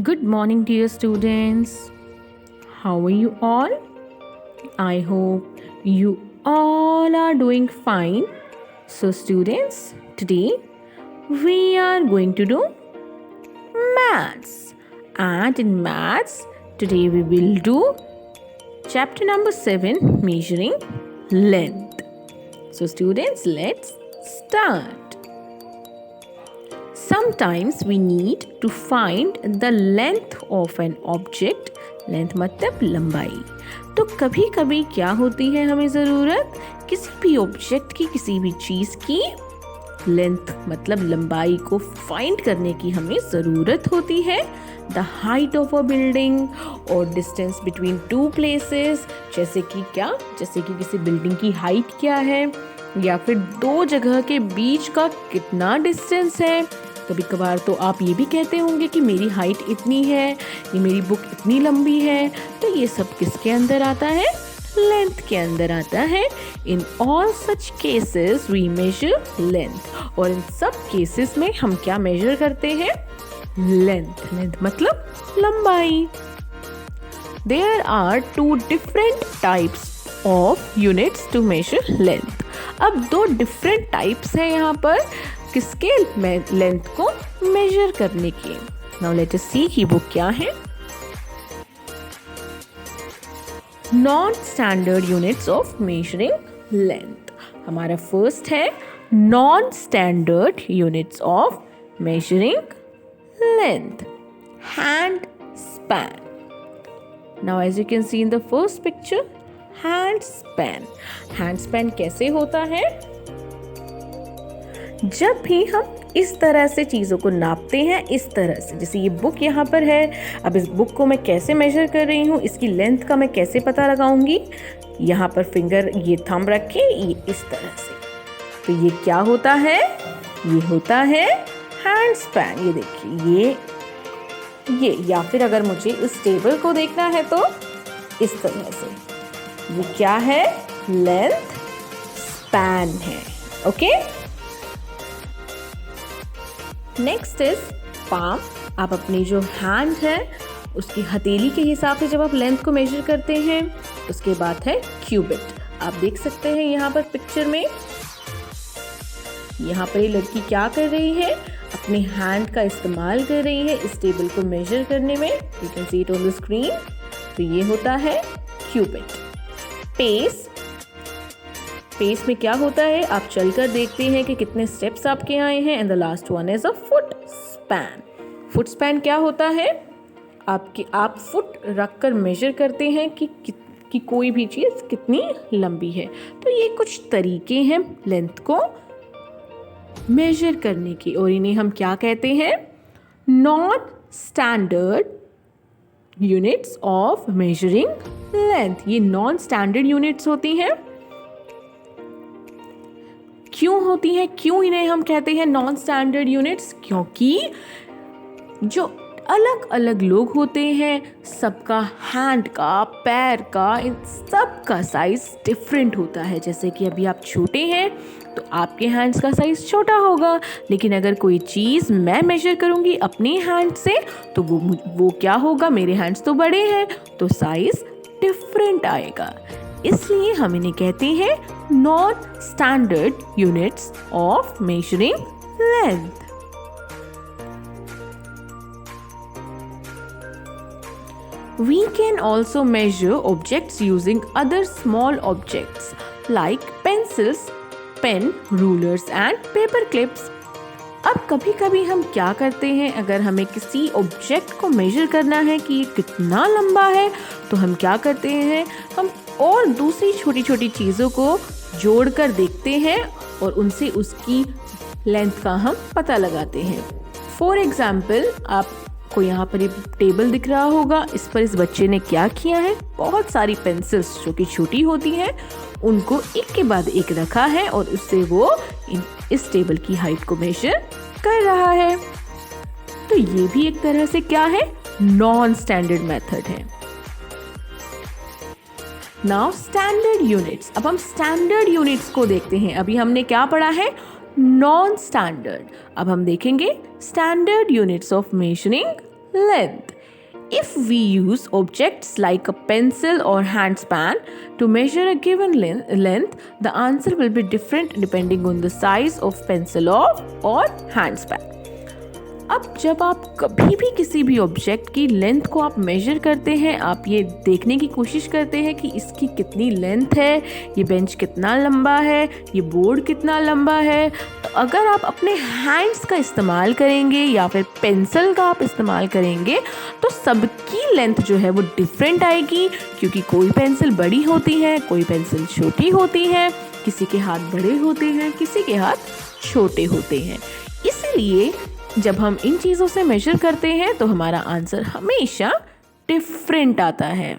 Good morning, dear students. How are you all? I hope you all are doing fine. So, students, today we are going to do maths. And in maths, today we will do chapter number 7, measuring length. So, students, let's start. Sometimes we need to find the length of an object. Length मतलब लंबाई. तो कभी कभी क्या होती है हमें ज़रूरत किसी भी ऑब्जेक्ट की, किसी भी चीज़ की लेंथ मतलब लंबाई को फाइंड करने की हमें ज़रूरत होती है. The height of a building और डिस्टेंस बिटवीन टू प्लेसेस. जैसे कि क्या, जैसे कि किसी बिल्डिंग की हाइट क्या है या फिर दो जगह के बीच का कितना डिस्टेंस है. कभी कभार तो आप ये भी कहते होंगे कि मेरी हाइट इतनी है, ये मेरी बुक इतनी लंबी है. तो ये सब किसके अंदर आता है? लेंथ के अंदर आता है. In all such cases we measure length. और इन सब केसेस में हम क्या मेजर करते हैं? लेंथ. लेंथ मतलब लंबाई. There are two different types of units to measure length. अब दो डिफरेंट टाइप्स हैं यहाँ पर किसके लेंथ को मेजर करने की. नाउ लेट अस सी कि वो क्या है. Non standard units of measuring length. हमारा फर्स्ट है non standard units of measuring length. Hand span. Now as you can see in the first picture, hand span. Hand span कैसे होता है? जब भी हम इस तरह से चीज़ों को नापते हैं, इस तरह से, जैसे ये बुक यहाँ पर है. अब इस बुक को मैं कैसे मेजर कर रही हूँ, इसकी लेंथ का मैं कैसे पता लगाऊंगी? यहाँ पर फिंगर, ये थंब रखे, ये इस तरह से. तो ये क्या होता है? ये होता है हैंड स्पैन. ये देखिए, ये या फिर अगर मुझे इस टेबल को देखना है तो इस तरह से. ये क्या है? लेंथ स्पैन है. ओके. Next is palm. आप अपनी जो हैंड है उसकी हथेली के हिसाब से जब आप लेंथ को मेजर करते हैं. उसके बाद है क्यूबिट. आप देख सकते हैं यहाँ पर पिक्चर में, यहाँ पर ये लड़की क्या कर रही है? अपने हैंड का इस्तेमाल कर रही है इस टेबल को मेजर करने में. You can see it on the screen. तो ये होता है क्यूबिट. पेस. पेस में क्या होता है? आप चलकर देखते हैं कि कितने स्टेप्स आपके आए हैं. And the last one is a foot span. Foot span क्या होता है? आप फुट रखकर मेजर करते हैं कि कोई भी चीज़ कितनी लंबी है. तो ये कुछ तरीके हैं लेंथ को मेजर करने की, और इन्हें हम क्या कहते हैं? Non standard units of measuring length. ये नॉन स्टैंडर्ड यूनिट्स होती हैं. क्यों होती हैं? क्यों इन्हें हम कहते हैं नॉन स्टैंडर्ड यूनिट्स? क्योंकि जो अलग अलग लोग होते हैं, सबका हैंड का, पैर का, इन सब का साइज डिफरेंट होता है. जैसे कि अभी आप छोटे हैं तो आपके हैंड्स का साइज छोटा होगा, लेकिन अगर कोई चीज़ मैं मेजर करूंगी अपने हैंड से तो वो क्या होगा? मेरे हैंड्स तो बड़े हैं तो साइज डिफरेंट आएगा. इसलिए हम इन्हें कहते हैं non standard units of measuring length. We can also measure objects using other small objects like pencils, pen, rulers and paper clips. अब कभी कभी हम क्या करते हैं, अगर हमें किसी ऑब्जेक्ट को मेजर करना है कि ये कितना लंबा है, तो हम क्या करते हैं? हम और दूसरी छोटी छोटी चीज़ों को जोड़कर देखते हैं और उनसे उसकी लेंथ का हम पता लगाते हैं. फॉर एग्जाम्पल, आपको यहाँ पर ये टेबल दिख रहा होगा. इस पर इस बच्चे ने क्या किया है? बहुत सारी पेंसिल्स जो कि छोटी होती हैं उनको एक के बाद एक रखा है और उससे वो इस टेबल की हाइट को मेजर कर रहा है. तो ये भी एक तरह से क्या है? नॉन स्टैंडर्ड मेथड है. Now standard units. अब हम स्टैंडर्ड यूनिट्स को देखते हैं. अभी हमने क्या पढ़ा है? Non standard. अब हम देखेंगे standard units of measuring length. If we use objects like a pencil or handspan to measure a given length, the answer will be different depending on the size of pencil or handspan. अब जब आप कभी भी किसी भी object की length को आप मेजर करते हैं, आप ये देखने की कोशिश करते हैं कि इसकी कितनी लेंथ है, ये बेंच कितना लंबा है, ये बोर्ड कितना लंबा है, तो अगर आप अपने हैंड्स का इस्तेमाल करेंगे या फिर पेंसिल का आप इस्तेमाल करेंगे तो सबकी लेंथ जो है वो डिफरेंट आएगी, क्योंकि कोई पेंसिल बड़ी होती है, कोई पेंसिल छोटी होती है, किसी के हाथ बड़े होते हैं, किसी के हाथ छोटे होते हैं। इसलिए जब हम इन चीज़ों से मेजर करते हैं तो हमारा आंसर हमेशा डिफरेंट आता है।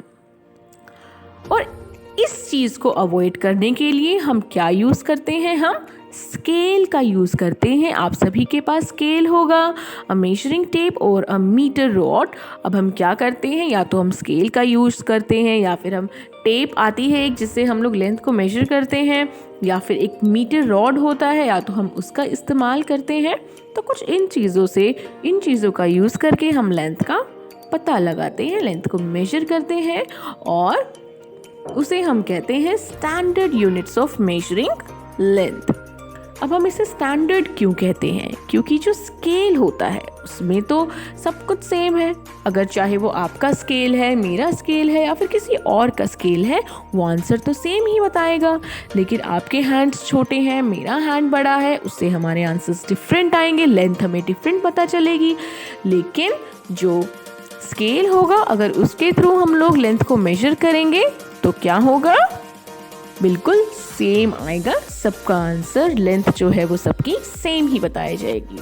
और इस चीज़ को अवॉइड करने के लिए हम क्या यूज़ करते हैं? हम स्केल का यूज़ करते हैं। आप सभी के पास स्केल होगा, अ मेजरिंग टेप और अ मीटर रॉड। अब हम क्या करते हैं, या तो हम स्केल का यूज़ करते हैं या फिर हम टेप आती है एक जिससे हम लोग लेंथ को मेजर करते हैं, या फिर एक मीटर रॉड होता है या तो हम उसका इस्तेमाल करते हैं। तो कुछ इन चीज़ों का यूज़ करके हम लेंथ का पता लगाते हैं, लेंथ को मेजर करते हैं और उसे हम कहते हैं standard units of measuring length. अब हम इसे स्टैंडर्ड क्यों कहते हैं? क्योंकि जो स्केल होता है उसमें तो सब कुछ सेम है। अगर चाहे वो आपका स्केल है, मेरा स्केल है या फिर किसी और का स्केल है, वो आंसर तो सेम ही बताएगा। लेकिन आपके हैंड्स छोटे हैं, मेरा हैंड बड़ा है, उससे हमारे आंसर्स डिफरेंट आएंगे, लेंथ हमें डिफरेंट पता चलेगी। लेकिन जो स्केल होगा, अगर उसके थ्रू हम लोग लेंथ को मेजर करेंगे तो क्या होगा? बिल्कुल सेम आएगा, सबका आंसर, लेंथ जो है वो सबकी सेम ही बताई जाएगी।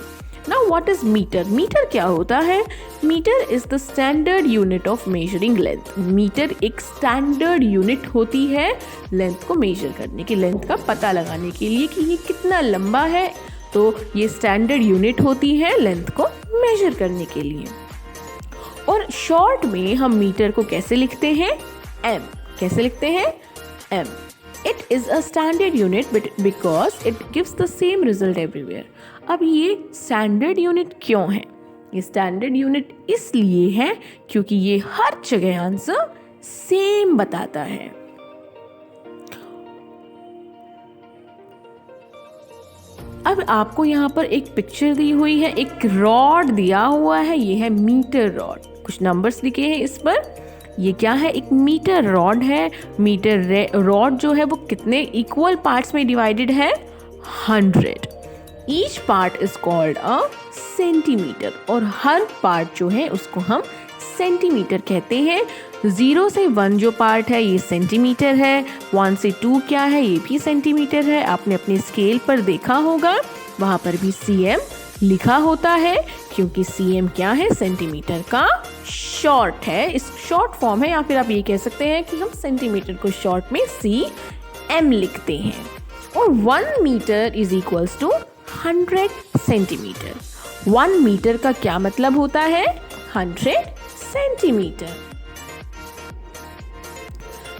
Now what is metre? Metre क्या होता है? Metre is the standard unit of measuring length. Metre एक स्टैंडर्ड यूनिट होती है लेंथ को मेजर करने की, लेंथ का पता लगाने के लिए कि ये कितना लंबा है, तो ये स्टैंडर्ड यूनिट होती है लेंथ को मेजर करने के लिए। और शॉर्ट में हम मीटर को कैसे लिखते हैं? एम। कैसे लिखते हैं? M. It is a standard unit because it gives the same result everywhere. अब ये स्टैंडर्ड यूनिट क्यों है? ये स्टैंडर्ड यूनिट इसलिए है क्योंकि ये हर जगह आंसर सेम बताता है। अब आपको यहाँ पर एक पिक्चर दी हुई है, एक रॉड दिया हुआ है, ये है मीटर रॉड, कुछ नंबर्स लिखे हैं इस पर। ये क्या है? एक मीटर रॉड है। मीटर रॉड जो है वो कितने इक्वल पार्ट्स में डिवाइडेड है? 100। Each part is called a centimetre, और हर पार्ट जो है उसको हम सेंटीमीटर कहते हैं। 0 से 1 जो पार्ट है ये सेंटीमीटर है, 1 से 2 क्या है? ये भी सेंटीमीटर है। आपने अपने स्केल पर देखा होगा, वहाँ पर भी cm लिखा होता है, क्योंकि cm क्या है? सेंटीमीटर का शॉर्ट है, इस शॉर्ट फॉर्म है, या फिर आप ये कह सकते हैं कि हम सेंटीमीटर को शॉर्ट में cm लिखते हैं। और 1 metre is equals to 100 centimetre. 1 metre का क्या मतलब होता है? 100 centimetre.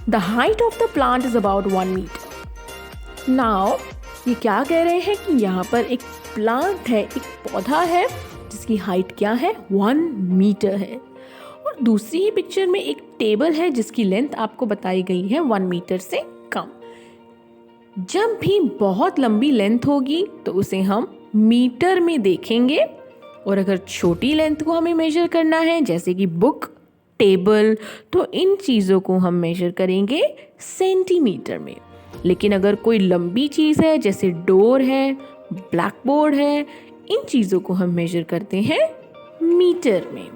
The height of the plant is about 1 meter. Now, ये क्या कह रहे हैं कि यहाँ पर एक प्लांट है, एक पौधा है जिसकी हाइट क्या है? 1 मीटर है। और दूसरी ही पिक्चर में एक टेबल है जिसकी लेंथ आपको बताई गई है 1 मीटर से कम। जब भी बहुत लंबी लेंथ होगी तो उसे हम मीटर में देखेंगे, और अगर छोटी लेंथ को हमें मेजर करना है जैसे कि बुक, टेबल, तो इन चीज़ों को हम मेजर करेंगे सेंटीमीटर में। लेकिन अगर कोई लंबी चीज़ है जैसे डोर है, ब्लैक बोर्ड है, इन चीज़ों को हम मेजर करते हैं मीटर में।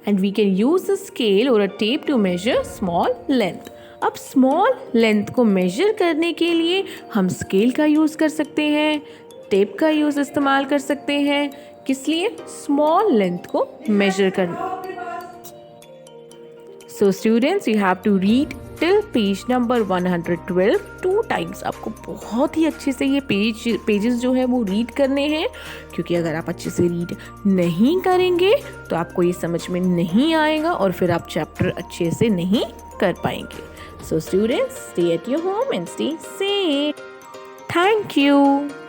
And we can use a scale or a tape to measure small length. अब स्मॉल लेंथ को मेजर करने के लिए हम स्केल का यूज़ कर सकते हैं, टेप का यूज़ इस्तेमाल कर सकते हैं। किस लिए? स्मॉल लेंथ को मेजर करना। So students, you have to read till page number 112 2 times. आपको बहुत ही अच्छे से ये पेजेस जो है वो रीड करने हैं, क्योंकि अगर आप अच्छे से रीड नहीं करेंगे तो आपको ये समझ में नहीं आएगा और फिर आप चैप्टर अच्छे से नहीं कर पाएंगे। So students, stay at your home and stay safe. Thank you.